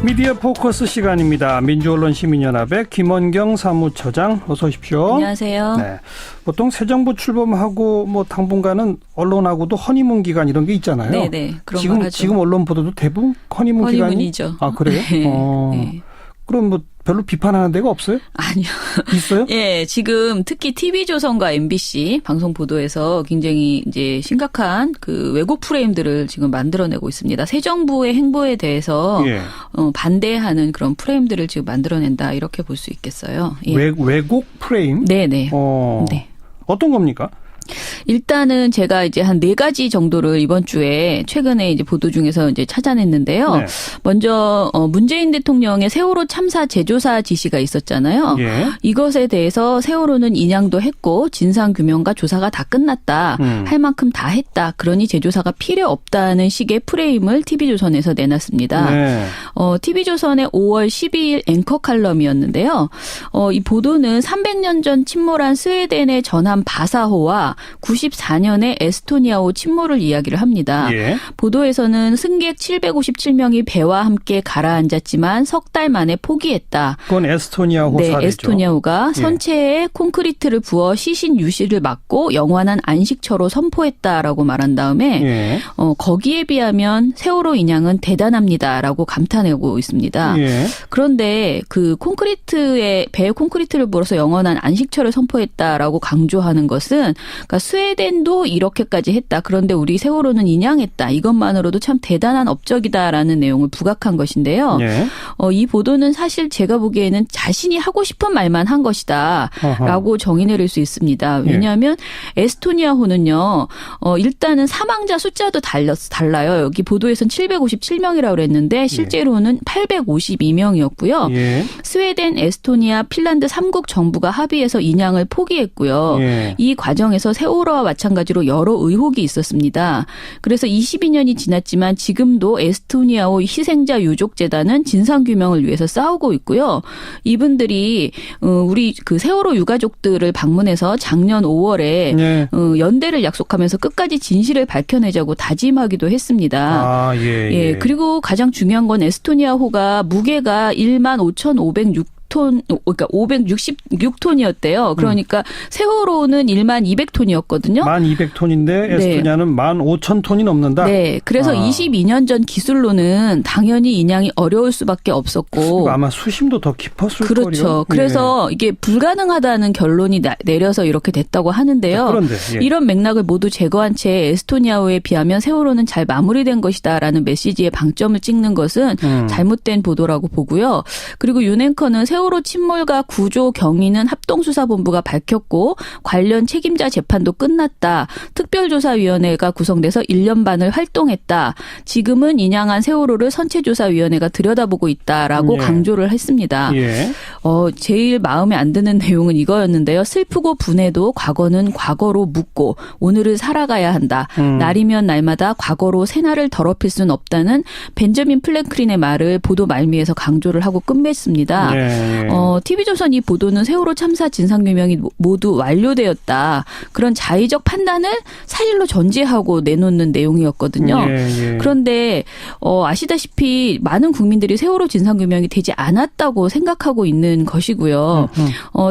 미디어 포커스 시간입니다. 민주언론시민연합의 김원경 사무처장 어서 오십시오. 안녕하세요. 네. 보통 새 정부 출범하고 당분간은 언론하고도 허니문 기간 이런 게 있잖아요. 네네. 그런 걸 하죠. 지금 언론 보도도 대부분 허니문 기간이. 허니문이죠. 아, 그래요? 네. 그럼 별로 비판하는 데가 없어요? 아니요. 있어요? 예, 지금 특히 TV조선과 MBC 방송 보도에서 굉장히 이제 심각한 그 왜곡 프레임들을 지금 만들어내고 있습니다. 새 정부의 행보에 대해서 예. 반대하는 그런 프레임들을 지금 만들어낸다 이렇게 볼 수 있겠어요. 예. 왜곡 프레임? 네네. 네. 어떤 겁니까? 일단은 제가 이제 한 4가지 정도를 이번 주에 최근에 이제 보도 중에서 이제 찾아냈는데요. 네. 먼저 문재인 대통령의 세월호 참사 재조사 지시가 있었잖아요. 예. 이것에 대해서 세월호는 인양도 했고 진상 규명과 조사가 다 끝났다. 할 만큼 다 했다. 그러니 재조사가 필요 없다는 식의 프레임을 TV조선에서 내놨습니다. 네. TV조선의 5월 12일 앵커 칼럼이었는데요. 이 보도는 300년 전 침몰한 스웨덴의 전함 바사호와 94년에 에스토니아호 침몰을 이야기를 합니다. 예. 보도에서는 승객 757명이 배와 함께 가라앉았지만 석 달 만에 포기했다. 그건 에스토니아호 네, 사례죠. 에스토니아호가 선체에 콘크리트를 부어 시신 유실을 막고 영원한 안식처로 선포했다라고 말한 다음에 예. 거기에 비하면 세월호 인양은 대단합니다라고 감탄하고 있습니다. 예. 그런데 그 배에 콘크리트를 부어서 영원한 안식처를 선포했다라고 강조하는 것은 그러니까 스웨덴도 이렇게까지 했다. 그런데 우리 세월호는 인양했다. 이것만으로도 참 대단한 업적이다라는 내용을 부각한 것인데요. 예. 이 보도는 사실 제가 보기에는 자신이 하고 싶은 말만 한 것이다라고 정의 내릴 수 있습니다. 왜냐하면 에스토니아호는요. 일단은 사망자 숫자도 달라요. 여기 보도에서는 757명이라고 그랬는데 실제로는 852명이었고요. 예. 스웨덴, 에스토니아, 핀란드 3국 정부가 합의해서 인양을 포기했고요. 예. 이 과정에서 세월호와 마찬가지로 여러 의혹이 있었습니다. 그래서 22년이 지났지만 지금도 에스토니아호 희생자 유족재단은 진상규명을 위해서 싸우고 있고요. 이분들이 우리 그 세월호 유가족들을 방문해서 작년 5월에 예. 연대를 약속하면서 끝까지 진실을 밝혀내자고 다짐하기도 했습니다. 아, 예. 예. 그리고 가장 중요한 건 에스토니아호가 무게가 15,506 그러니까 566톤이었대요. 그러니까 세월호는 12,200톤이었거든요. 1200톤인데 에스토니아는 15,000톤이 넘는다. 네. 그래서 22년 전 기술로는 당연히 인양이 어려울 수밖에 없었고. 아마 수심도 더 깊었을 거예요. 그렇죠. 그래서 이게 불가능하다는 결론이 내려서 이렇게 됐다고 하는데요. 그런데 이런 맥락을 모두 제거한 채 에스토니아호에 비하면 세월호는 잘 마무리된 것이다라는 메시지에 방점을 찍는 것은 잘못된 보도라고 보고요. 그리고 윤 앵커는 세월호 침몰과 구조 경위는 합동수사본부가 밝혔고 관련 책임자 재판도 끝났다. 특별조사위원회가 구성돼서 1년 반을 활동했다. 지금은 인양한 세월호를 선체조사위원회가 들여다보고 있다라고 강조를 했습니다. 예. 제일 마음에 안 드는 내용은 이거였는데요. 슬프고 분해도 과거는 과거로 묻고 오늘을 살아가야 한다. 날이면 날마다 과거로 새날을 더럽힐 수는 없다는 벤저민 플랭클린의 말을 보도 말미에서 강조를 하고 끝맺습니다. 예. TV조선 이 보도는 세월호 참사 진상규명이 모두 완료되었다. 그런 자의적 판단을 사실로 전제하고 내놓는 내용이었거든요. 예. 그런데 아시다시피 많은 국민들이 세월호 진상규명이 되지 않았다고 생각하고 있는 것이고요.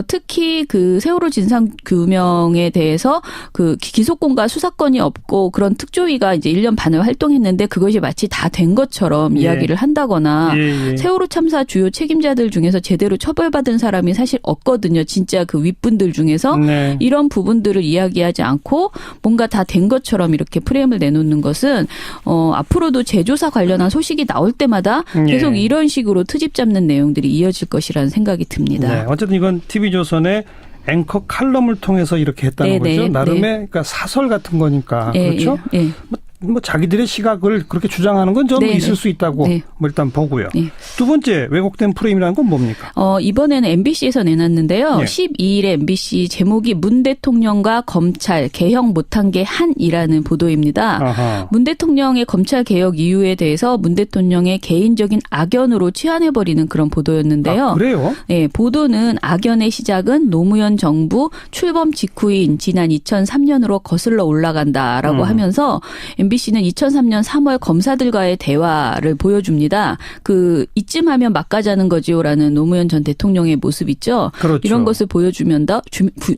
특히 그 세월호 진상규명에 대해서 그 기소권과 수사권이 없고 그런 특조위가 이제 1년 반을 활동했는데 그것이 마치 다 된 것처럼 이야기를 한다거나 세월호 참사 주요 책임자들 중에서 제대로 처벌받은 사람이 사실 없거든요. 진짜 그 윗분들 중에서 이런 부분들을 이야기하지 않고 뭔가 다 된 것처럼 이렇게 프레임을 내놓는 것은 앞으로도 재조사 관련한 소식이 나올 때마다 계속 이런 식으로 트집 잡는 내용들이 이어질 것이라는 생각이 듭니다. 네. 어쨌든 이건 TV조선의 앵커 칼럼을 통해서 이렇게 했다는 거죠. 나름의 그러니까 사설 같은 거니까. 그렇죠? 뭐 자기들의 시각을 그렇게 주장하는 건 좀 있을 수 있다고 뭐 일단 보고요. 두 번째 왜곡된 프레임이라는 건 뭡니까? 이번에는 MBC에서 내놨는데요. 12일에 MBC 제목이 문 대통령과 검찰 개혁 못한 게 한이라는 보도입니다. 아하. 문 대통령의 검찰 개혁 이유에 대해서 문 대통령의 개인적인 악연으로 치환해버리는 그런 보도였는데요. 아, 그래요? 네, 보도는 악연의 시작은 노무현 정부 출범 직후인 지난 2003년으로 거슬러 올라간다라고 하면서 MBC MBC는 2003년 3월 검사들과의 대화를 보여줍니다. 이쯤 하면 막가자는 거지요라는 노무현 전 대통령의 모습 있죠. 그렇죠. 이런 것을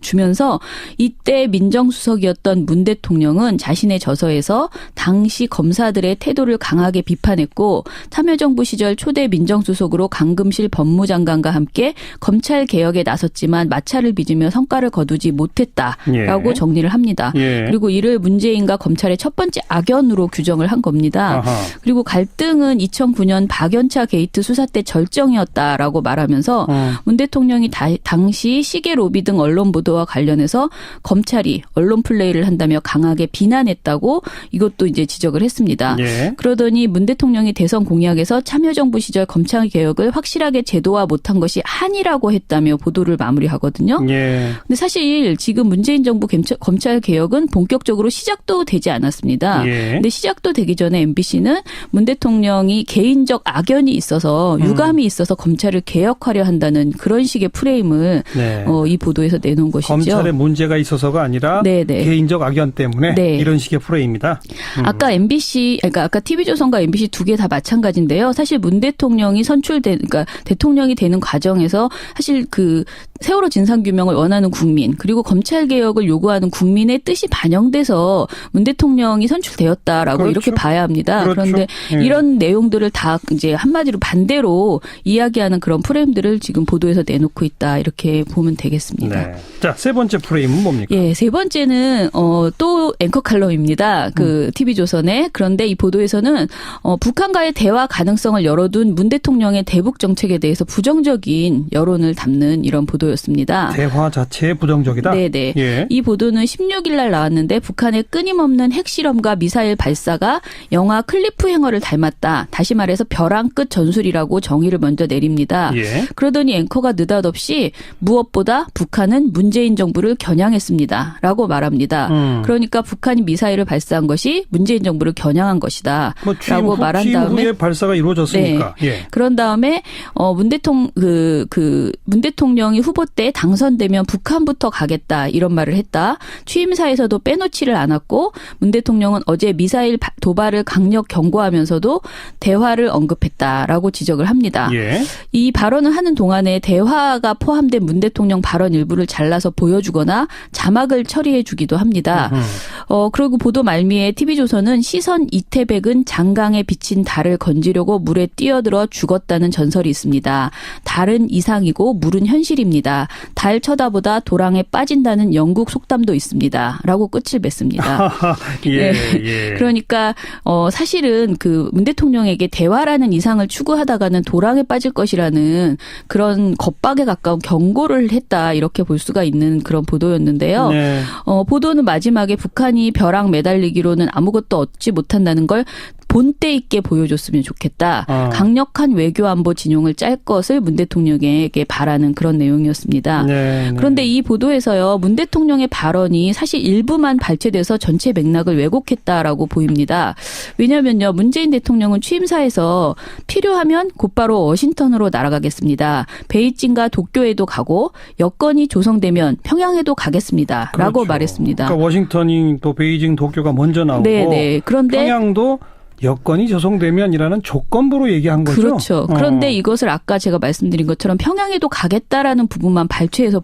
주면서 이때 민정수석이었던 문 대통령은 자신의 저서에서 당시 검사들의 태도를 강하게 비판했고 참여정부 시절 초대 민정수석으로 강금실 법무장관과 함께 검찰 개혁에 나섰지만 마찰을 빚으며 성과를 거두지 못했다라고 정리를 합니다. 그리고 이를 문재인과 검찰의 첫 번째 악연으로 규정을 한 겁니다. 그리고 갈등은 2009년 박연차 게이트 수사 때 절정이었다라고 말하면서 문 대통령이 당시 시계 로비 등 언론 보도와 관련해서 검찰이 언론 플레이를 한다며 강하게 비난했다고 이것도 이제 지적을 했습니다. 그러더니 문 대통령이 대선 공약에서 참여정부 시절 검찰 개혁을 확실하게 제도화 못한 것이 한이라고 했다며 보도를 마무리하거든요. 근데 사실 지금 문재인 정부 검찰 개혁은 본격적으로 시작도 되지 않았습니다. 근데 시작도 되기 전에 MBC는 문 대통령이 개인적 악연이 있어서 유감이 있어서 검찰을 개혁하려 한다는 그런 식의 프레임을 이 보도에서 내놓은 것이죠. 검찰에 문제가 있어서가 아니라 개인적 악연 때문에 이런 식의 프레임이다. 아까 아까 TV조선과 MBC 두 개 다 마찬가지인데요. 사실 문 대통령이 그러니까 대통령이 되는 과정에서 사실 세월호 진상규명을 원하는 국민 그리고 검찰 개혁을 요구하는 국민의 뜻이 반영돼서 문 대통령이 선출되었다라고 이렇게 봐야 합니다. 그런데 이런 내용들을 다 이제 한마디로 반대로 이야기하는 그런 프레임들을 지금 보도에서 내놓고 있다 이렇게 보면 되겠습니다. 자, 세 번째 프레임은 뭡니까? 세 번째는 또 앵커 칼럼입니다. TV조선에. 그런데 이 보도에서는 북한과의 대화 가능성을 열어둔 문 대통령의 대북 정책에 대해서 부정적인 여론을 담는 이런 보도였습니다. 대화 자체에 부정적이다? 네네. 이 보도는 16일 날 나왔는데 북한의 끊임없는 핵실험과 미사일 발사가 영화 클리프 행어를 닮았다. 다시 말해서 벼랑 끝 전술이라고 정의를 먼저 내립니다. 그러더니 앵커가 느닷없이 무엇보다 북한은 문재인 정부를 겨냥했습니다. 라고 말합니다. 그러니까 북한이 미사일을 발사한 것이 문재인 정부를 겨냥한 것이다. 라고 말한 다음에 후에 발사가 이루어졌으니까. 그런 다음에 문 대통령이 후보 때 당선되면 북한부터 가겠다 이런 말을 했다. 취임사에서도 빼놓지를 않았고 문 대통령은 어제 미사일 도발을 강력 경고하면서도 대화를 언급했다라고 지적을 합니다. 이 발언을 하는 동안에 대화가 포함된 문 대통령 발언 일부를 잘라서 보여주거나 자막을 처리해 주기도 합니다. 그리고 보도 말미에 TV조선은 시선 이태백은 장강에 비친 달을 건지려고 물에 뛰어들어 죽었다는 전설이 있습니다. 달은 이상이고 물은 현실입니다. 달 쳐다보다 도랑에 빠진다는 영국 속담도 있습니다. 라고 끝을 맺습니다. 그러니까 사실은 문 대통령에게 대화라는 이상을 추구하다가는 도랑에 빠질 것이라는 그런 겁박에 가까운 경고를 했다 이렇게 볼 수가 있는 그런 보도였는데요. 보도는 마지막에 북한이 벼랑 매달리기로는 아무것도 얻지 못한다는 걸 본때 있게 보여줬으면 좋겠다. 강력한 외교안보 진용을 짤 것을 문 대통령에게 바라는 그런 내용이었습니다. 그런데 이 보도에서요. 문 대통령의 발언이 사실 일부만 발췌돼서 전체 맥락을 왜곡했다라고 보입니다. 왜냐하면요. 문재인 대통령은 취임사에서 필요하면 곧바로 워싱턴으로 날아가겠습니다. 베이징과 도쿄에도 가고 여건이 조성되면 평양에도 가겠습니다. 라고 말했습니다. 그러니까 워싱턴이 또 베이징, 도쿄가 먼저 나오고 그런데 평양도 여건이 조성되면이라는 조건부로 얘기한 거죠. 그렇죠. 그런데 이것을 아까 제가 말씀드린 것처럼 평양에도 가겠다라는 부분만 발췌해서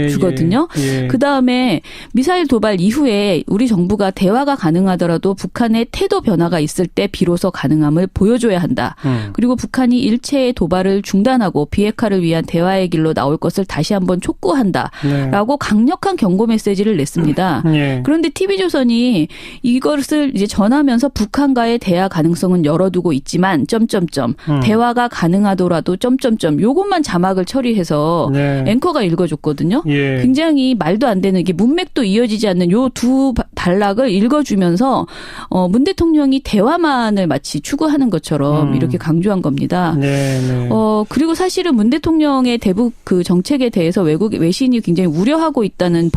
주거든요. 그다음에 미사일 도발 이후에 우리 정부가 대화가 가능하더라도 북한의 태도 변화가 있을 때 비로소 가능함을 보여줘야 한다. 그리고 북한이 일체의 도발을 중단하고 비핵화를 위한 대화의 길로 나올 것을 다시 한번 촉구한다. 라고 강력한 경고 메시지를 냈습니다. 그런데 TV조선이 이것을 이제 전하면서 북한과의 대화 가능성은 열어두고 있지만 대화가 가능하더라도 요것만 자막을 처리해서 앵커가 읽어줬거든요. 굉장히 말도 안 되는 이게 문맥도 이어지지 않는 요 두 단락을 읽어주면서 문 대통령이 대화만을 마치 추구하는 것처럼 이렇게 강조한 겁니다. 그리고 사실은 문 대통령의 대북 정책에 대해서 외신이 굉장히 우려하고 있다는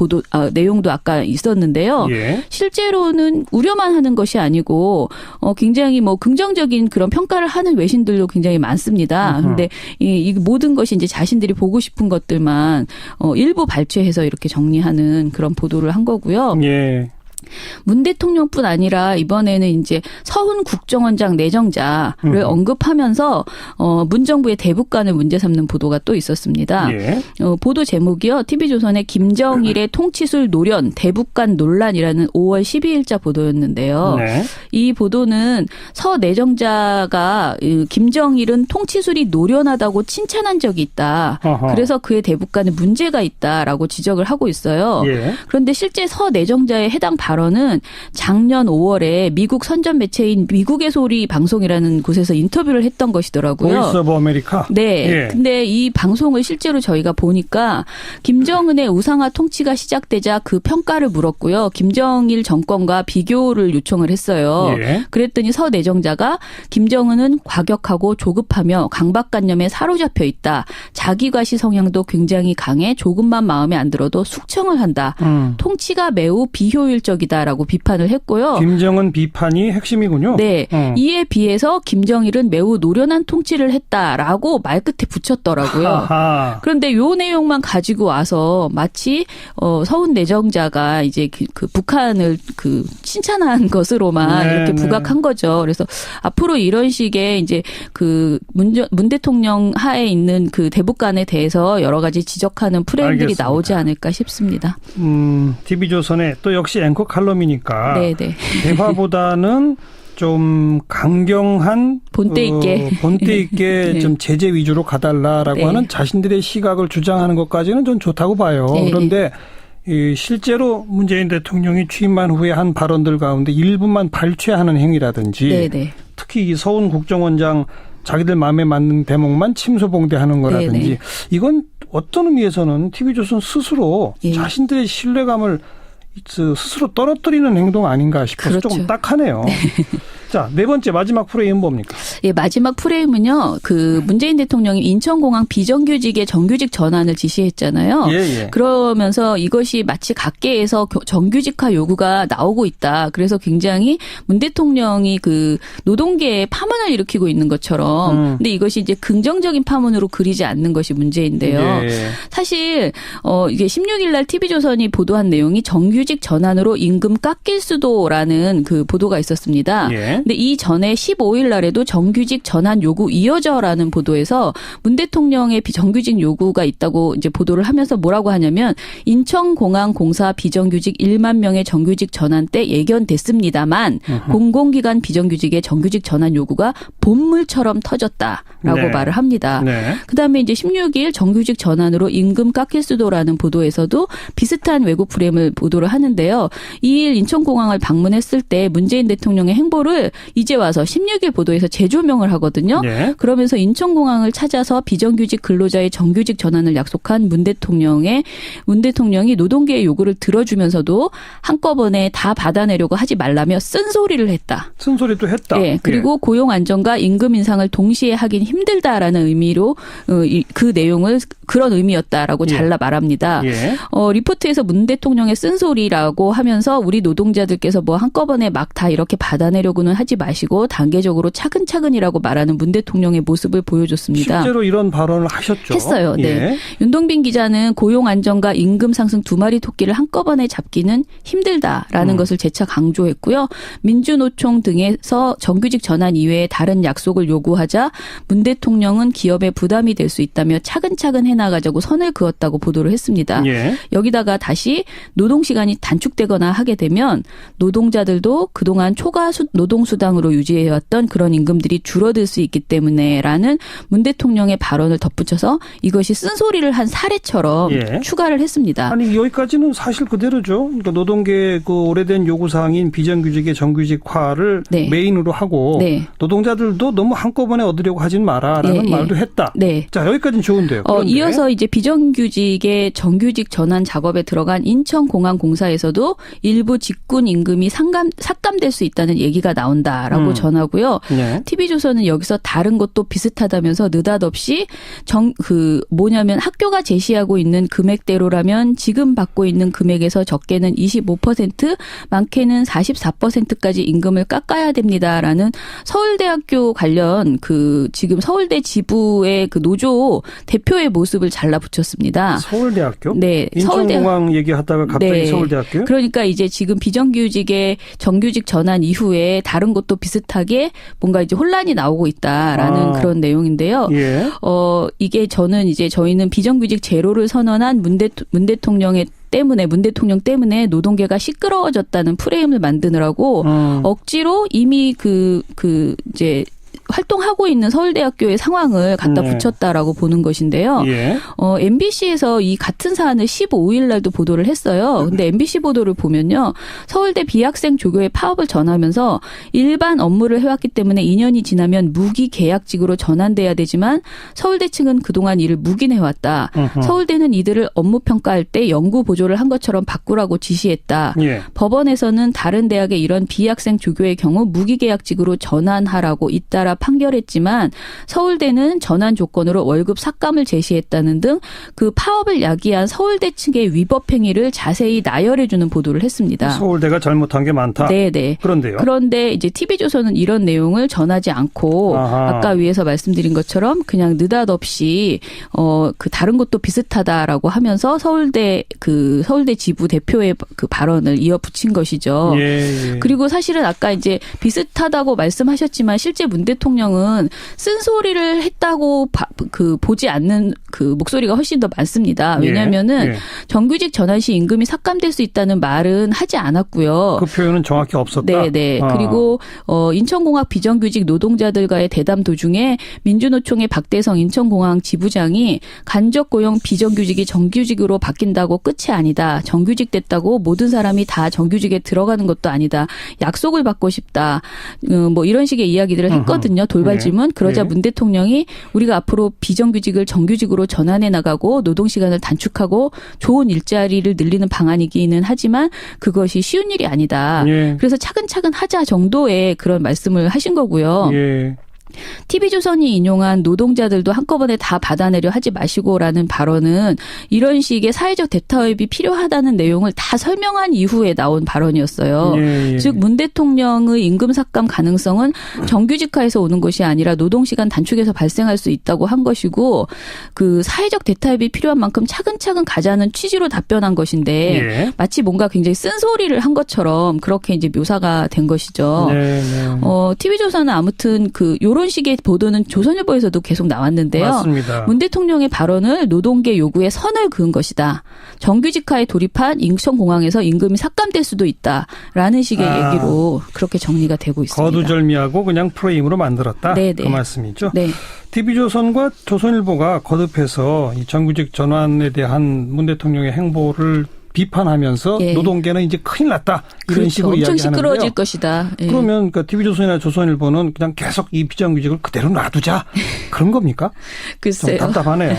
내용도 아까 있었는데요. 실제로는 우려만 하는 것이 아니고 굉장히 긍정적인 그런 평가를 하는 외신들도 굉장히 많습니다. 그런데 이 모든 것이 이제 자신들이 보고 싶은 것들만 일부 발췌해서 이렇게 정리하는 그런 보도를 한 거고요. 문 대통령뿐 아니라 이번에는 이제 서훈 국정원장 내정자를 언급하면서 문 정부의 대북관을 문제 삼는 보도가 또 있었습니다. 예. 보도 제목이요. TV조선의 김정일의 통치술 노련 대북관 논란이라는 5월 12일자 보도였는데요. 네. 이 보도는 서 내정자가 김정일은 통치술이 노련하다고 칭찬한 적이 있다. 어허. 그래서 그의 대북관에 문제가 있다라고 지적을 하고 있어요. 예. 그런데 실제 서 내정자의 해당 발언은 작년 5월에 미국 선전 매체인 미국의 소리 방송이라는 곳에서 인터뷰를 했던 것이더라고요. 보이스 오브 아메리카. 네. 예. 근데 이 방송을 실제로 저희가 보니까 김정은의 우상화 통치가 시작되자 그 평가를 물었고요. 김정일 정권과 비교를 요청을 했어요. 예. 그랬더니 서 내정자가 김정은은 과격하고 조급하며 강박관념에 사로잡혀 있다. 자기과시 성향도 굉장히 강해 조금만 마음에 안 들어도 숙청을 한다. 통치가 매우 비효율적이다라고 비판을 했고요. 김정은 비판이 핵심이군요. 네. 이에 비해서 김정일은 매우 노련한 통치를 했다라고 말끝에 붙였더라고요. 하하. 그런데 요 내용만 가지고 와서 마치 서훈 내정자가 이제 그 북한을 칭찬한 것으로만 네, 이렇게 부각한 거죠. 그래서 앞으로 이런 식의 이제 문 대통령 하에 있는 그 대북관에 대해서 여러 가지 지적하는 프레임들이 알겠습니다. 나오지 않을까 싶습니다. TV조선에 또 역시 앵커 칼럼이니까 네네. 대화보다는 좀 강경한 본때 있게 네. 좀 제재 위주로 가달라라고 네. 하는 자신들의 시각을 주장하는 것까지는 좀 좋다고 봐요. 네. 그런데 실제로 문재인 대통령이 취임한 후에 한 발언들 가운데 일부만 발췌하는 행위라든지 네네. 특히 이 서훈 국정원장 자기들 마음에 맞는 대목만 침소봉대하는 거라든지 네네. 이건 어떤 의미에서는 TV조선 스스로 예. 자신들의 신뢰감을 스스로 떨어뜨리는 행동 아닌가 싶어서 그렇죠. 조금 딱하네요. 자, 네 번째 마지막 프레임은 뭡니까? 예, 마지막 프레임은요. 문재인 대통령이 인천공항 비정규직의 정규직 전환을 지시했잖아요. 예. 그러면서 이것이 마치 각계에서 정규직화 요구가 나오고 있다. 그래서 굉장히 문 대통령이 노동계에 파문을 일으키고 있는 것처럼. 근데 이것이 이제 긍정적인 파문으로 그리지 않는 것이 문제인데요. 예. 사실 이게 16일 날 TV조선이 보도한 내용이 정규직 전환으로 임금 깎일 수도라는 그 보도가 있었습니다. 예. 근데 이 전에 15일 날에도 정규직 전환 요구 이어져라는 보도에서 문 대통령의 비정규직 요구가 있다고 이제 보도를 하면서 뭐라고 하냐면 인천공항공사 비정규직 1만 명의 정규직 전환 때 예견됐습니다만 공공기관 비정규직의 정규직 전환 요구가 본물처럼 터졌다라고 네. 말을 합니다. 네. 그다음에 이제 16일 정규직 전환으로 임금 깎일 수도라는 보도에서도 비슷한 왜곡 프레임을 보도를 하는데요. 2일 인천공항을 방문했을 때 문재인 대통령의 행보를 이제 와서 16일 보도에서 재조명을 하거든요. 네. 그러면서 인천공항을 찾아서 비정규직 근로자의 정규직 전환을 약속한 문 대통령이 노동계의 요구를 들어주면서도 한꺼번에 다 받아내려고 하지 말라며 쓴소리를 했다. 쓴소리도 했다. 네, 그리고 고용 안정과 임금 인상을 동시에 하긴 힘들다라는 의미로 그 내용을 그런 의미였다라고 잘라 말합니다. 예. 리포트에서 문 대통령의 쓴소리라고 하면서 우리 노동자들께서 뭐 한꺼번에 막 다 이렇게 받아내려고는 하지 마시고 단계적으로 차근차근이라고 말하는 문 대통령의 모습을 보여줬습니다. 실제로 이런 발언을 하셨죠. 했어요. 네. 예. 윤동빈 기자는 고용 안정과 임금 상승 두 마리 토끼를 한꺼번에 잡기는 힘들다라는 것을 재차 강조했고요. 민주노총 등에서 정규직 전환 이외에 다른 약속을 요구하자 문 대통령은 기업에 부담이 될 수 있다며 차근차근 해나가자고 선을 그었다고 보도를 했습니다. 예. 여기다가 다시 노동시간이 단축되거나 하게 되면 노동자들도 그동안 초과 노동수당으로 유지해왔던 그런 임금들이 줄어들 수 있기 때문에라는 문 대통령의 발언을 덧붙여서 이것이 쓴소리를 한 사례처럼 예. 추가를 했습니다. 아니 여기까지는 사실 그대로죠. 그러니까 노동계의 오래된 요구사항인 비정규직의 정규직화를 네. 메인으로 하고 네. 노동자들도 너무 한꺼번에 얻으려고 하진 마라라는 말도 했다. 네. 자 여기까지는 좋은데요. 이어서 이제 비정규직의 정규직 전환 작업에 들어간 인천공항공사에서도 일부 직군 임금이 삭감될 수 있다는 얘기가 나온다라고 전하고요. 네. TV조선은 여기서 다른 것도 비슷하다면서 느닷없이 뭐냐면 학교가 제시하고 있는 금액대로라면 지금 받고 있는 금액에서 적게는 25%, 많게는 44%까지 임금을 깎아야 됩니다라는 서울대학교 관련 지금 서울대 지부의 노조 대표의 모습 모습을 잘라 붙였습니다. 서울대학교? 네. 인천공항 얘기하다가 갑자기 네. 서울대학교요? 그러니까 이제 지금 비정규직의 정규직 전환 이후에 다른 곳도 비슷하게 뭔가 이제 혼란이 나오고 있다라는 그런 내용인데요. 예. 이게 저희는 비정규직 제로를 선언한 문 대통령 때문에 노동계가 시끄러워졌다는 프레임을 만드느라고 억지로 이미 이제 활동하고 있는 서울대학교의 상황을 갖다 붙였다라고 보는 것인데요. 예. MBC에서 이 같은 사안을 15일 날도 보도를 했어요. 근데 MBC 보도를 보면요. 서울대 비학생 조교의 파업을 전하면서 일반 업무를 해왔기 때문에 2년이 지나면 무기계약직으로 전환돼야 되지만 서울대 측은 그동안 이를 묵인해왔다. 서울대는 이들을 업무 평가할 때 연구 보조를 한 것처럼 바꾸라고 지시했다. 예. 법원에서는 다른 대학의 이런 비학생 조교의 경우 무기계약직으로 전환하라고 잇따라 판결했지만 서울대는 전환 조건으로 월급 삭감을 제시했다는 등 그 파업을 야기한 서울대 측의 위법 행위를 자세히 나열해주는 보도를 했습니다. 서울대가 잘못한 게 많다. 네네. 그런데요. 그런데 이제 TV조선은 이런 내용을 전하지 않고 아까 위에서 말씀드린 것처럼 그냥 느닷없이 그 다른 것도 비슷하다라고 하면서 서울대 지부 대표의 그 발언을 이어붙인 것이죠. 예. 그리고 사실은 아까 이제 비슷하다고 말씀하셨지만 실제 문 대통령은 쓴소리를 했다고 보지 않는 그 목소리가 훨씬 더 많습니다. 왜냐하면은 정규직 전환 시 임금이 삭감될 수 있다는 말은 하지 않았고요. 그 표현은 정확히 없었다. 네네. 그리고 인천공항 비정규직 노동자들과의 대담 도중에 민주노총의 박대성 인천공항 지부장이 간접 고용 비정규직이 정규직으로 바뀐다고 끝이 아니다. 정규직 됐다고 모든 사람이 다 정규직에 들어가는 것도 아니다. 약속을 받고 싶다. 뭐 이런 식의 이야기들을 했거든요. 돌발 질문. 그러자 문 대통령이 우리가 앞으로 비정규직을 정규직으로 전환해 나가고 노동시간을 단축하고 좋은 일자리를 늘리는 방안이기는 하지만 그것이 쉬운 일이 아니다. 예. 그래서 차근차근 하자 정도의 그런 말씀을 하신 거고요. 예. TV조선이 인용한 노동자들도 한꺼번에 다 받아내려 하지 마시고라는 발언은 이런 식의 사회적 대타협이 필요하다는 내용을 다 설명한 이후에 나온 발언이었어요. 예. 즉 문 대통령의 임금 삭감 가능성은 정규직화에서 오는 것이 아니라 노동시간 단축에서 발생할 수 있다고 한 것이고 그 사회적 대타협이 필요한 만큼 차근차근 가자는 취지로 답변한 것인데 마치 뭔가 굉장히 쓴소리를 한 것처럼 그렇게 이제 묘사가 된 것이죠. TV조선은 아무튼 요런 식의 보도는 조선일보에서도 계속 나왔는데요. 맞습니다. 문 대통령의 발언을 노동계 요구에 선을 그은 것이다. 정규직화에 돌입한 인천공항에서 임금이 삭감될 수도 있다라는 식의 얘기로 그렇게 정리가 되고 있습니다. 거두절미하고 그냥 프레임으로 만들었다. 네네. 그 말씀이죠. 네. TV조선과 조선일보가 거듭해서 이 정규직 전환에 대한 문 대통령의 행보를 비판하면서 노동계는 이제 큰일 났다. 이런 식으로 엄청 이야기하는데요. 시끄러워질 것이다. 그러면 TV조선이나 조선일보는 그냥 계속 이 비정규직을 그대로 놔두자. 그런 겁니까? 글쎄요. 좀 답답하네요.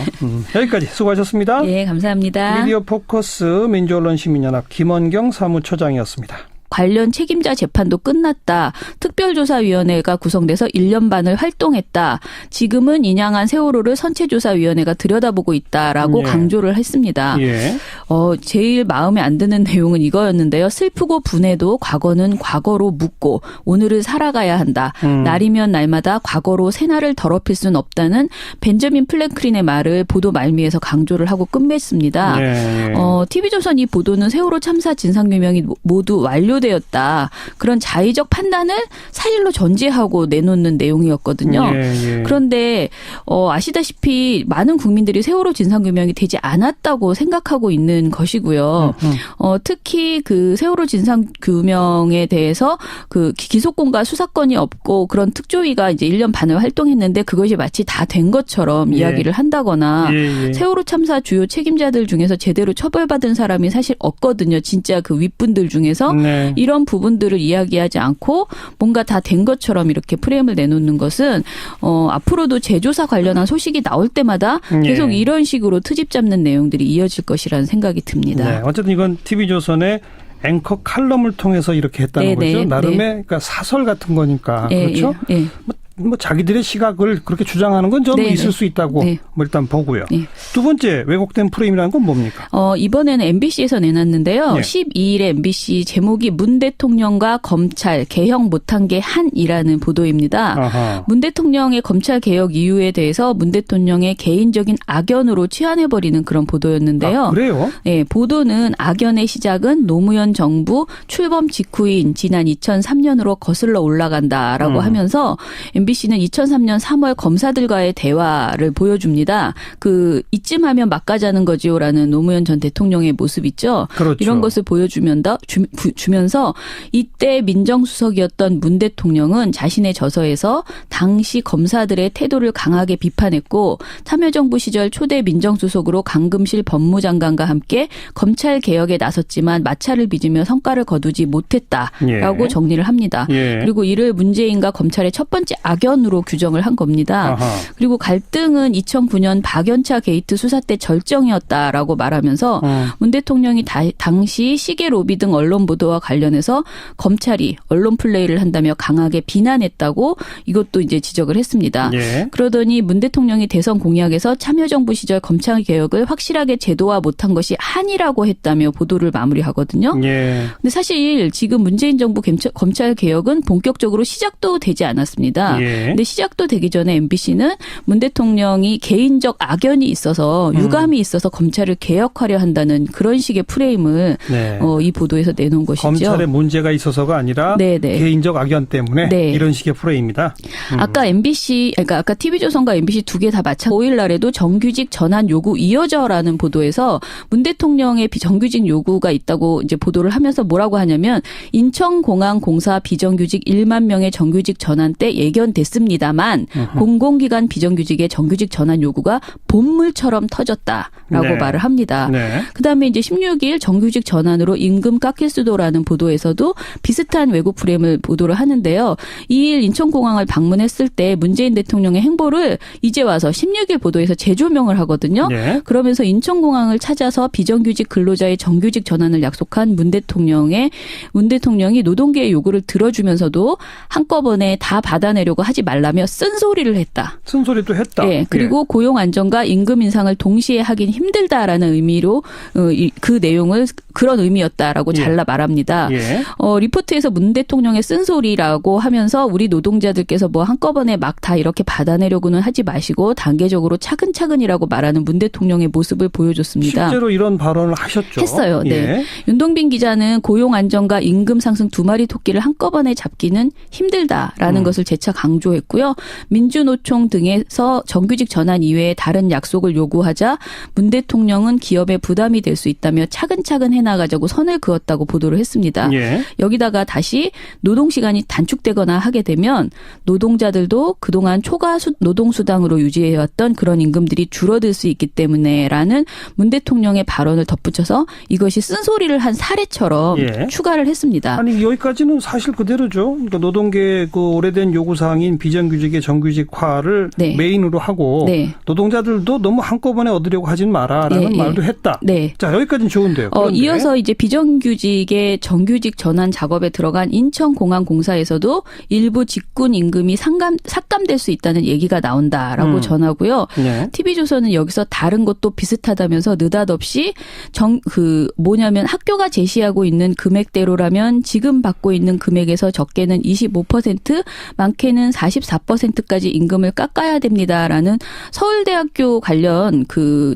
여기까지 수고하셨습니다. 예, 감사합니다. 미디어 포커스 민주언론시민연합 김원경 사무처장이었습니다. 관련 책임자 재판도 끝났다. 특별조사위원회가 구성돼서 1년 반을 활동했다. 지금은 인양한 세월호를 선체조사위원회가 들여다보고 있다라고 강조를 했습니다. 제일 마음에 안 드는 내용은 이거였는데요. 슬프고 분해도 과거는 과거로 묻고 오늘을 살아가야 한다. 날이면 날마다 과거로 새날을 더럽힐 수는 없다는 벤저민 플랭클린의 말을 보도 말미에서 강조를 하고 끝맺습니다. TV조선 이 보도는 세월호 참사 진상규명이 모두 완료되었다. 그런 자의적 판단을 사실로 전제하고 내놓는 내용이었거든요. 그런데 아시다시피 많은 국민들이 세월호 진상규명이 되지 않았다고 생각하고 있는 것이고요. 특히 그 세월호 진상규명에 대해서 그 기소권과 수사권이 없고 그런 특조위가 이제 1년 반을 활동했는데 그것이 마치 다 된 것처럼 이야기를 한다거나 세월호 참사 주요 책임자들 중에서 제대로 처벌받은 사람이 사실 없거든요. 진짜 그 윗분들 중에서. 이런 부분들을 이야기하지 않고 뭔가 다 된 것처럼 이렇게 프레임을 내놓는 것은 앞으로도 재조사 관련한 소식이 나올 때마다 계속 이런 식으로 트집 잡는 내용들이 이어질 것이라는 생각이 듭니다. 어쨌든 이건 TV조선의 앵커 칼럼을 통해서 이렇게 했다는 거죠. 나름의 그러니까 사설 같은 거니까. 그렇죠? 뭐 자기들의 시각을 그렇게 주장하는 건 좀 있을 수 있다고 뭐 일단 보고요. 두 번째 왜곡된 프레임이라는 건 뭡니까? 이번에는 MBC에서 내놨는데요. 12일에 MBC 제목이 문 대통령과 검찰 개혁 못한 게 한이라는 보도입니다. 아하. 문 대통령의 검찰 개혁 이유에 대해서 문 대통령의 개인적인 악연으로 치환해버리는 그런 보도였는데요. 아, 그래요? 네, 보도는 악연의 시작은 노무현 정부 출범 직후인 지난 2003년으로 거슬러 올라간다라고 하면서 MBC는 2003년 3월 검사들과의 대화를 보여줍니다. 이쯤 하면 막가자는 거지요라는 노무현 전 대통령의 모습 있죠. 그렇죠. 이런 것을 보여주면서 이때 민정수석이었던 문 대통령은 자신의 저서에서 당시 검사들의 태도를 강하게 비판했고 참여정부 시절 초대 민정수석으로 강금실 법무장관과 함께 검찰 개혁에 나섰지만 마찰을 빚으며 성과를 거두지 못했다라고 정리를 합니다. 그리고 이를 문재인과 검찰의 첫 번째 악연으로 규정을 한 겁니다. 아하. 그리고 갈등은 2009년 박연차 게이트 수사 때 절정이었다라고 말하면서 문 대통령이 당시 시계 로비 등 언론 보도와 관련해서 검찰이 언론 플레이를 한다며 강하게 비난했다고 이것도 이제 지적을 했습니다. 그러더니 문 대통령이 대선 공약에서 참여정부 시절 검찰 개혁을 확실하게 제도화 못한 것이 한이라고 했다며 보도를 마무리하거든요. 근데 사실 지금 문재인 정부 검찰 개혁은 본격적으로 시작도 되지 않았습니다. 근데 시작도 되기 전에 MBC는 문 대통령이 개인적 악연이 있어서 유감이 있어서 검찰을 개혁하려 한다는 그런 식의 프레임을 이 보도에서 내놓은 것이죠. 검찰에 문제가 있어서가 아니라 개인적 악연 때문에 이런 식의 프레임이다. 아까 그러니까 아까 TV조선과 MBC 두 개 다 마찬가지. 5일 날에도 정규직 전환 요구 이어져라는 보도에서 문 대통령의 정규직 요구가 있다고 이제 보도를 하면서 뭐라고 하냐면 인천공항공사 비정규직 1만 명의 정규직 전환 때 예견됐습니다만 공공기관 비정규직의 정규직 전환 요구가 본물처럼 터졌다라고 말을 합니다. 그다음에 이제 16일 정규직 전환으로 임금 깎일 수도라는 보도에서도 비슷한 왜곡 프레임을 보도를 하는데요. 2일 인천공항을 방문했을 때 문재인 대통령의 행보를 이제 와서 16일 보도에서 재조명을 하거든요. 그러면서 인천공항을 찾아서 비정규직 근로자의 정규직 전환을 약속한 문 대통령이 노동계의 요구를 들어주면서도 한꺼번에 다 받아내려고 하지 말라며 쓴소리를 했다. 쓴소리도 했다. 그리고 고용 안정과 임금 인상을 동시에 하긴 힘들다라는 의미로 그 내용을 그런 의미였다라고 잘라 말합니다. 리포트에서 문 대통령의 쓴소리라고 하면서 우리 노동자들께서 뭐 한꺼번에 막 다 이렇게 받아내려고는 하지 마시고 단계적으로 차근차근이라고 말하는 문 대통령의 모습을 보여줬습니다. 실제로 이런 발언을 하셨죠. 했어요. 윤동빈 기자는 고용 안정과 임금 상승 두 마리 토끼를 한꺼번에 잡기는 힘들다라는 것을 재차 강조했고요. 민주노총 등에서 정규직 전환 이외에 다른 약속을 요구하자 문 대통령은 기업에 부담이 될 수 있다며 차근차근 해나가자고 선을 그었다고 보도를 했습니다. 여기다가 다시 노동시간이 단축되거나 하게 되면 노동자들도 그동안 초과 노동수당으로 유지해왔던 그런 임금들이 줄어들 수 있기 때문에라는 문 대통령의 발언을 덧붙여서 이것이 쓴소리를 한 사례처럼 추가를 했습니다. 아니 여기까지는 사실 그대로죠. 그러니까 노동계의 그 오래된 요구사항인 비정규직의 정규직화를 메인으로 하고 노동자들도 너무 한꺼번에 얻으려고 하진 마라라는 말도 했다. 자 여기까지는 좋은데요. 이어서 이제 비정규직의 정규직 전환 작업에 들어간 인천공항공사에서도 일부 직군 임금이 삭감될 수 있다는 얘기가 나온다라고 전하고요. TV조선은 여기서 다른 것도 비슷하다면서 느닷없이 뭐냐면 학교가 제시하고 있는 금액대로라면 지금 받고 있는 금액에서 적게는 25%, 많게는 44%까지 임금을 깎아야 됩니다라는 서울대학교 관련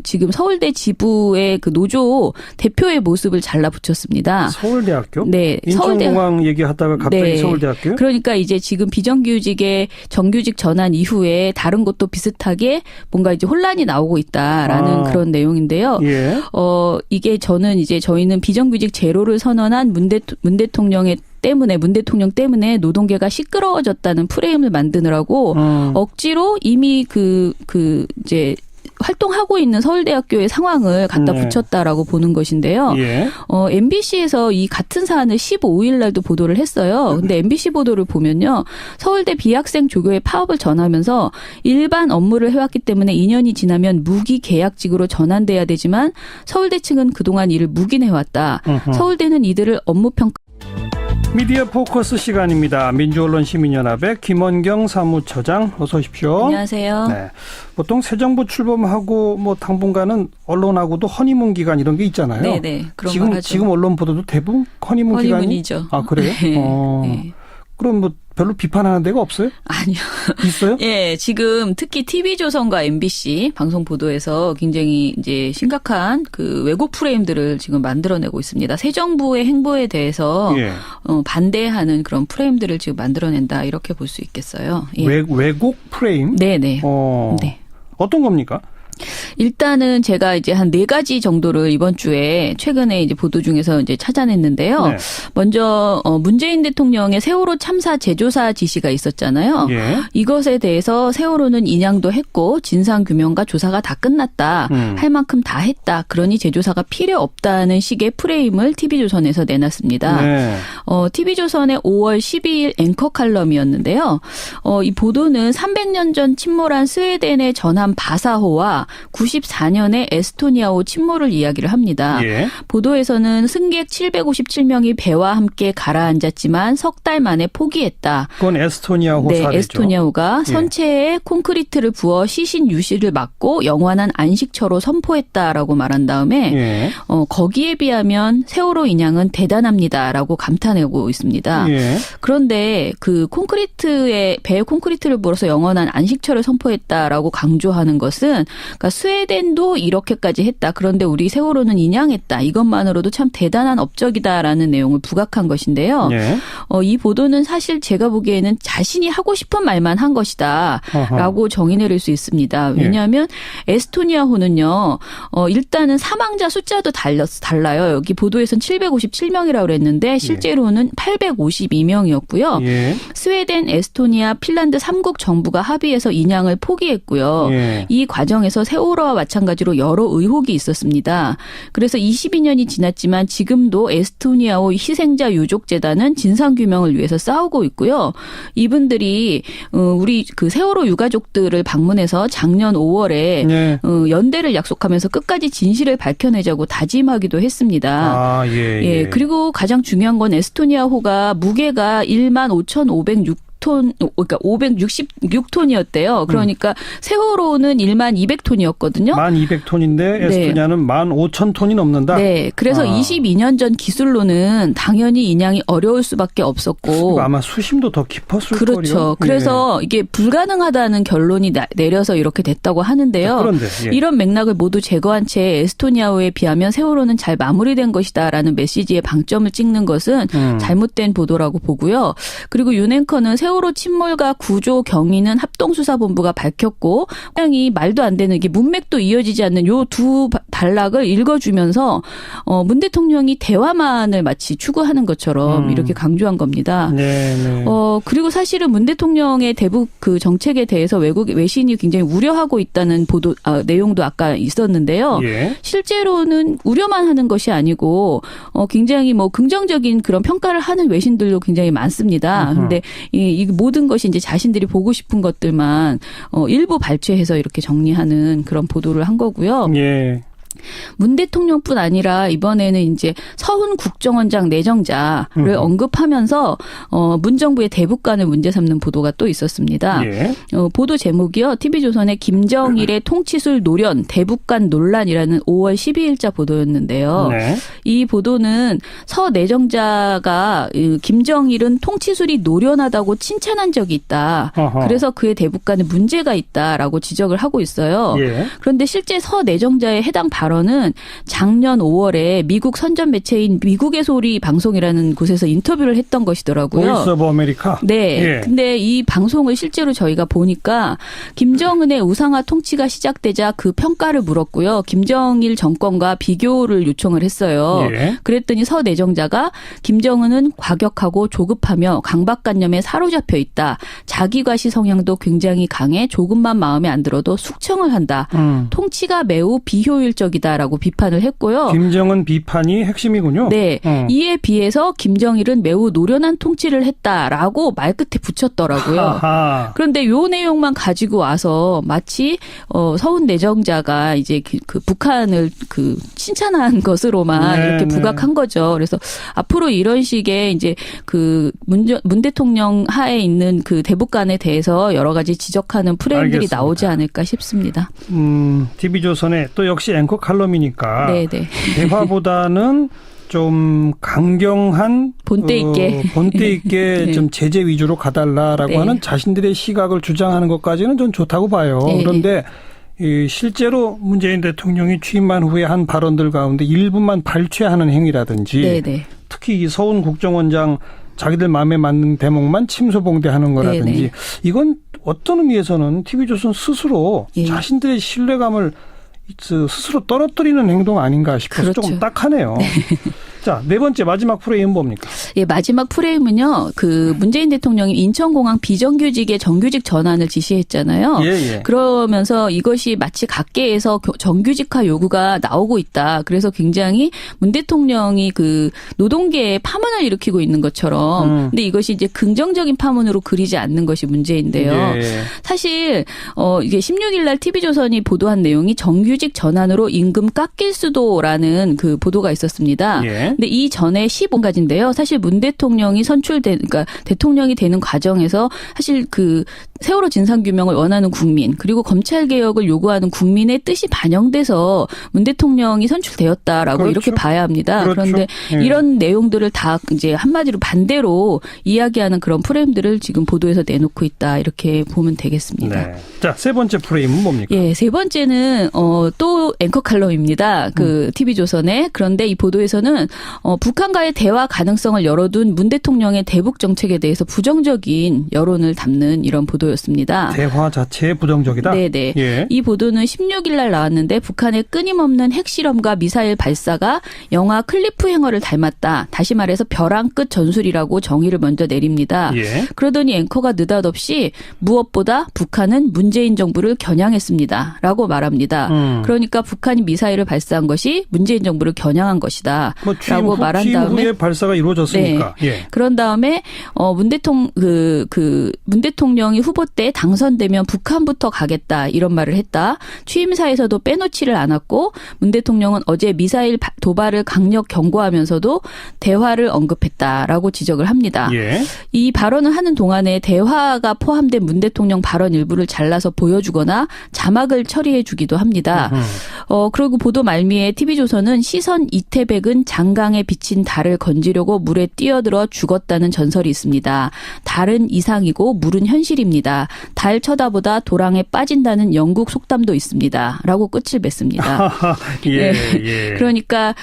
지금 서울대 지부의 노조 대표의 모습을 잘라 붙였습니다. 서울대학교? 서울대 인천공항 얘기하다가 갑자기 서울대학교요? 그러니까 이제 지금 비정규직의 정규직 전환 이후에 다른 것도 비슷하게 뭔가 이제 혼란이 나오고 있다라는 그런 내용인데요. 이게 저희는 비정규직 제로를 선언한 문 대통령 때문에 노동계가 시끄러워졌다는 프레임을 만드느라고 억지로 이미 이제 활동하고 있는 서울대학교의 상황을 갖다 붙였다라고 보는 것인데요. MBC에서 이 같은 사안을 15일 날도 보도를 했어요. 근데 MBC 보도를 보면요. 서울대 비학생 조교의 파업을 전하면서 일반 업무를 해왔기 때문에 2년이 지나면 무기계약직으로 전환돼야 되지만 서울대 측은 그동안 이를 묵인해왔다. 서울대는 이들을 업무평가 미디어 포커스 시간입니다. 민주언론시민연합의 김원경 사무처장 어서 오십시오. 안녕하세요. 네. 보통 새 정부 출범하고 뭐 당분간은 언론하고도 허니문 기간 이런 게 있잖아요. 네네. 그런 걸 하죠. 지금 언론 보도도 대부분 허니문 기간이. 허니문이죠. 아 그래요? 네. 네. 그럼 뭐 별로 비판하는 데가 없어요? 아니요. 있어요? 예, 지금 특히 TV조선과 MBC 방송 보도에서 굉장히 이제 심각한 그 왜곡 프레임들을 지금 만들어내고 있습니다. 새 정부의 행보에 대해서 예. 반대하는 그런 프레임들을 지금 만들어낸다 이렇게 볼 수 있겠어요. 예. 왜곡 프레임? 네네. 네. 어떤 겁니까? 일단은 제가 이제 한 4가지 정도를 이번 주에 최근에 이제 보도 중에서 이제 찾아냈는데요. 네. 먼저 문재인 대통령의 세월호 참사 재조사 지시가 있었잖아요. 예. 이것에 대해서 세월호는 인양도 했고 진상 규명과 조사가 다 끝났다. 할 만큼 다 했다. 그러니 재조사가 필요 없다는 식의 프레임을 TV조선에서 내놨습니다. 네. TV조선의 5월 12일 앵커 칼럼이었는데요. 이 보도는 300년 전 침몰한 스웨덴의 전함 바사호와 94년에 에스토니아호 침몰을 이야기를 합니다. 예. 보도에서는 승객 757명이 배와 함께 가라앉았지만 석 달 만에 포기했다. 그건 에스토니아호 네, 사례죠. 에스토니아호가 선체에 콘크리트를 부어 시신 유실을 막고 영원한 안식처로 선포했다라고 말한 다음에 예. 거기에 비하면 세월호 인양은 대단합니다라고 감탄하고 있습니다. 예. 그런데 그 배에 콘크리트를 부어서 영원한 안식처를 선포했다라고 강조하는 것은 그러니까 스웨덴도 이렇게까지 했다. 그런데 우리 세월호는 인양했다. 이것만으로도 참 대단한 업적이다라는 내용을 부각한 것인데요. 예. 이 보도는 사실 제가 보기에는 자신이 하고 싶은 말만 한 것이다라고 정의 내릴 수 있습니다. 왜냐하면 에스토니아호는요. 일단은 사망자 숫자도 달라요. 여기 보도에서는 757명이라고 그랬는데 실제로는 852명이었고요. 예. 스웨덴, 에스토니아, 핀란드 3국 정부가 합의해서 인양을 포기했고요. 예. 이 과정에서 세월호와 마찬가지로 여러 의혹이 있었습니다. 그래서 22년이 지났지만 지금도 에스토니아호 희생자 유족재단은 진상규명을 위해서 싸우고 있고요. 이분들이 우리 그 세월호 유가족들을 방문해서 작년 5월에 예. 연대를 약속하면서 끝까지 진실을 밝혀내자고 다짐하기도 했습니다. 아, 예. 예. 그리고 가장 중요한 건 에스토니아호가 무게가 15,506 그러니까 566톤이었대요. 그러니까 세월호는 12,200톤이었거든요. 1200톤인데 에스토니아는 15,000톤이 넘는다. 네. 그래서 22년 전 기술로는 당연히 인양이 어려울 수밖에 없었고. 아마 수심도 더 깊었을 거예요. 그렇죠. 그래서 이게 불가능하다는 결론이 내려서 이렇게 됐다고 하는데요. 그런데 이런 맥락을 모두 제거한 채 에스토니아호에 비하면 세월호는 잘 마무리된 것이다라는 메시지에 방점을 찍는 것은 잘못된 보도라고 보고요. 그리고 윤 앵커는 세월호 침몰과 구조 경위는 합동수사본부가 밝혔고 굉장히 말도 안 되는 게 문맥도 이어지지 않는 요 두 단락을 읽어주면서 문 대통령이 대화만을 마치 추구하는 것처럼 이렇게 강조한 겁니다. 네. 그리고 사실은 문 대통령의 대북 그 정책에 대해서 외신이 굉장히 우려하고 있다는 보도 내용도 아까 있었는데요. 예. 실제로는 우려만 하는 것이 아니고 굉장히 뭐 긍정적인 그런 평가를 하는 외신들도 굉장히 많습니다. 그런데 이 모든 것이 이제 자신들이 보고 싶은 것들만 일부 발췌해서 이렇게 정리하는 그런 보도를 한 거고요. 예. 문 대통령뿐 아니라 이번에는 이제 서훈 국정원장 내정자를 언급하면서 문정부의 대북관을 문제 삼는 보도가 또 있었습니다. 예. 보도 제목이요. TV조선의 김정일의 통치술 노련 대북관 논란이라는 5월 12일자 보도였는데요. 네. 이 보도는 서 내정자가 김정일은 통치술이 노련하다고 칭찬한 적이 있다. 그래서 그의 대북관에 문제가 있다라고 지적을 하고 있어요. 예. 그런데 실제 서 내정자의 해당 발언은 작년 5월에 미국 선전 매체인 미국의 소리 방송이라는 곳에서 인터뷰를 했던 것이더라고요. 보이스 오브 아메리카. 네. 예. 근데 이 방송을 실제로 저희가 보니까 김정은의 우상화 통치가 시작되자 그 평가를 물었고요. 김정일 정권과 비교를 요청을 했어요. 예. 그랬더니 서 내정자가 김정은은 과격하고 조급하며 강박관념에 사로잡혀 있다. 자기과시 성향도 굉장히 강해 조금만 마음에 안 들어도 숙청을 한다. 통치가 매우 비효율적 비판적이다라고 비판을 했고요. 김정은 비판이 핵심이군요. 네. 이에 비해서 김정일은 매우 노련한 통치를 했다라고 말끝에 붙였더라고요. 하하. 그런데 요 내용만 가지고 와서 마치 서훈 내정자가 이제 그 북한을 칭찬한 것으로만 이렇게 부각한 거죠. 그래서 앞으로 이런 식의 이제 그 문 대통령 하에 있는 그 대북관에 대해서 여러 가지 지적하는 프레임들이 알겠습니다. 나오지 않을까 싶습니다. TV조선의 또 역시 앵커 칼럼이니까 네네. 대화보다는 좀 강경한 본때 있게 네. 좀 제재 위주로 가달라라고 네. 하는 자신들의 시각을 주장하는 것까지는 좀 좋다고 봐요. 네. 그런데 실제로 문재인 대통령이 취임한 후에 한 발언들 가운데 일부만 발췌하는 행위라든지 네네. 특히 이 서훈 국정원장 자기들 마음에 맞는 대목만 침소봉대하는 거라든지 네네. 이건 어떤 의미에서는 TV조선 스스로 자신들의 신뢰감을 스스로 떨어뜨리는 행동 아닌가 싶어서 그렇죠. 조금 딱하네요. 네. 자, 네 번째 마지막 프레임은 뭡니까? 예, 마지막 프레임은요. 그 문재인 대통령이 인천공항 비정규직의 정규직 전환을 지시했잖아요. 예. 그러면서 이것이 마치 각계에서 정규직화 요구가 나오고 있다. 그래서 굉장히 문 대통령이 그 노동계에 파문을 일으키고 있는 것처럼. 근데 이것이 이제 긍정적인 파문으로 그리지 않는 것이 문제인데요. 예. 사실 이게 16일 날 TV조선이 보도한 내용이 정규직 전환으로 임금 깎일 수도라는 그 보도가 있었습니다. 예. 근데 이 전에 15가지인데요. 사실 문 대통령이 그러니까 대통령이 되는 과정에서 사실 그 세월호 진상규명을 원하는 국민 그리고 검찰 개혁을 요구하는 국민의 뜻이 반영돼서 문 대통령이 선출되었다라고 그렇죠. 이렇게 봐야 합니다. 그렇죠. 그런데 이런 내용들을 다 이제 한마디로 반대로 이야기하는 그런 프레임들을 지금 보도에서 내놓고 있다 이렇게 보면 되겠습니다. 네. 자, 세 번째 프레임은 뭡니까? 예, 세 번째는 또 앵커 칼럼입니다. 그 TV조선에 그런데 이 보도에서는 북한과의 대화 가능성을 열어둔 문 대통령의 대북 정책에 대해서 부정적인 여론을 담는 이런 보도였습니다. 대화 자체에 부정적이다? 네네. 예. 이 보도는 16일 날 나왔는데 북한의 끊임없는 핵실험과 미사일 발사가 영화 클리프 행어를 닮았다. 다시 말해서 벼랑 끝 전술이라고 정의를 먼저 내립니다. 예. 그러더니 앵커가 느닷없이 무엇보다 북한은 문재인 정부를 겨냥했습니다. 라고 말합니다. 그러니까 북한이 미사일을 발사한 것이 문재인 정부를 겨냥한 것이다. 라고 말한 다음에 후에 발사가 이루어졌으니까. 네. 예. 그런 다음에 문 대통령이 후보 때 당선되면 북한부터 가겠다 이런 말을 했다. 취임사에서도 빼놓지를 않았고 문 대통령은 어제 미사일 도발을 강력 경고하면서도 대화를 언급했다라고 지적을 합니다. 예. 이 발언을 하는 동안에 대화가 포함된 문 대통령 발언 일부를 잘라서 보여주거나 자막을 처리해 주기도 합니다. 그리고 보도 말미에 TV조선은 시선 이태백은 장강에 비친 달을 건지려고 물에 뛰어들어 죽었다는 전설이 있습니다. 달은 이상이고 물은 현실입니다. 달 쳐다보다 도랑에 빠진다는 영국 속담도 있습니다. 라고 끝을 맺습니다. 예, 네. 예. 그러니까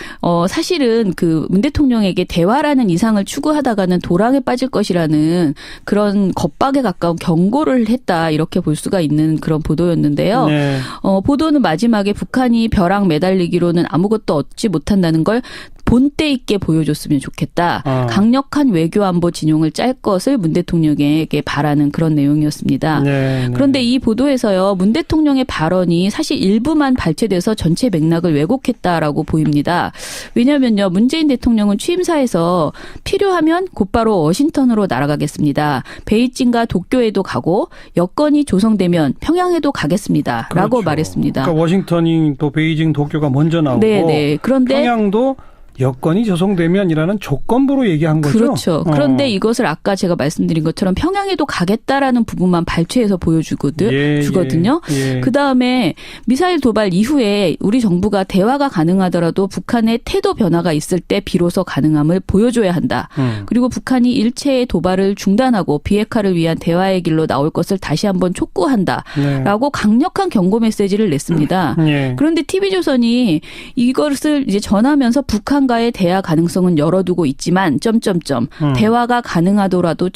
사실은 그 문 대통령에게 대화라는 이상을 추구하다가는 도랑에 빠질 것이라는 그런 겁박에 가까운 경고를 했다 이렇게 볼 수가 있는 그런 보도였는데요. 네. 보도는 마지막에 북한이 벼랑 매달리기로는 아무것도 얻지 못한다는 걸 본때 있게 보여줬으면 좋겠다. 강력한 외교안보 진용을 짤 것을 문 대통령에게 바라는 그런 내용이었습니다. 네. 그런데 이 보도에서요. 문 대통령의 발언이 사실 일부만 발췌돼서 전체 맥락을 왜곡했다라고 보입니다. 왜냐하면요. 문재인 대통령은 취임사에서 필요하면 곧바로 워싱턴으로 날아가겠습니다. 베이징과 도쿄에도 가고 여건이 조성되면 평양에도 가겠습니다. 그렇죠. 라고 말했습니다. 그러니까 워싱턴이 또 베이징, 도쿄가 먼저 나오고 네. 그런데 평양도 여건이 조성되면이라는 조건부로 얘기한 거죠. 그렇죠. 그런데 이것을 아까 제가 말씀드린 것처럼 평양에도 가겠다라는 부분만 발췌해서 주거든요. 예. 그다음에 미사일 도발 이후에 우리 정부가 대화가 가능하더라도 북한의 태도 변화가 있을 때 비로소 가능함을 보여줘야 한다. 그리고 북한이 일체의 도발을 중단하고 비핵화를 위한 대화의 길로 나올 것을 다시 한번 촉구한다라고 강력한 경고 메시지를 냈습니다. 그런데 TV조선이 이것을 이제 전하면서 북한과의 대화 가능성은 열어두고 있지만 대화가 가능하더라도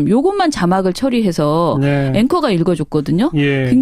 요것만 자막을 처리해서 앵커가 읽어줬거든요. 굉장히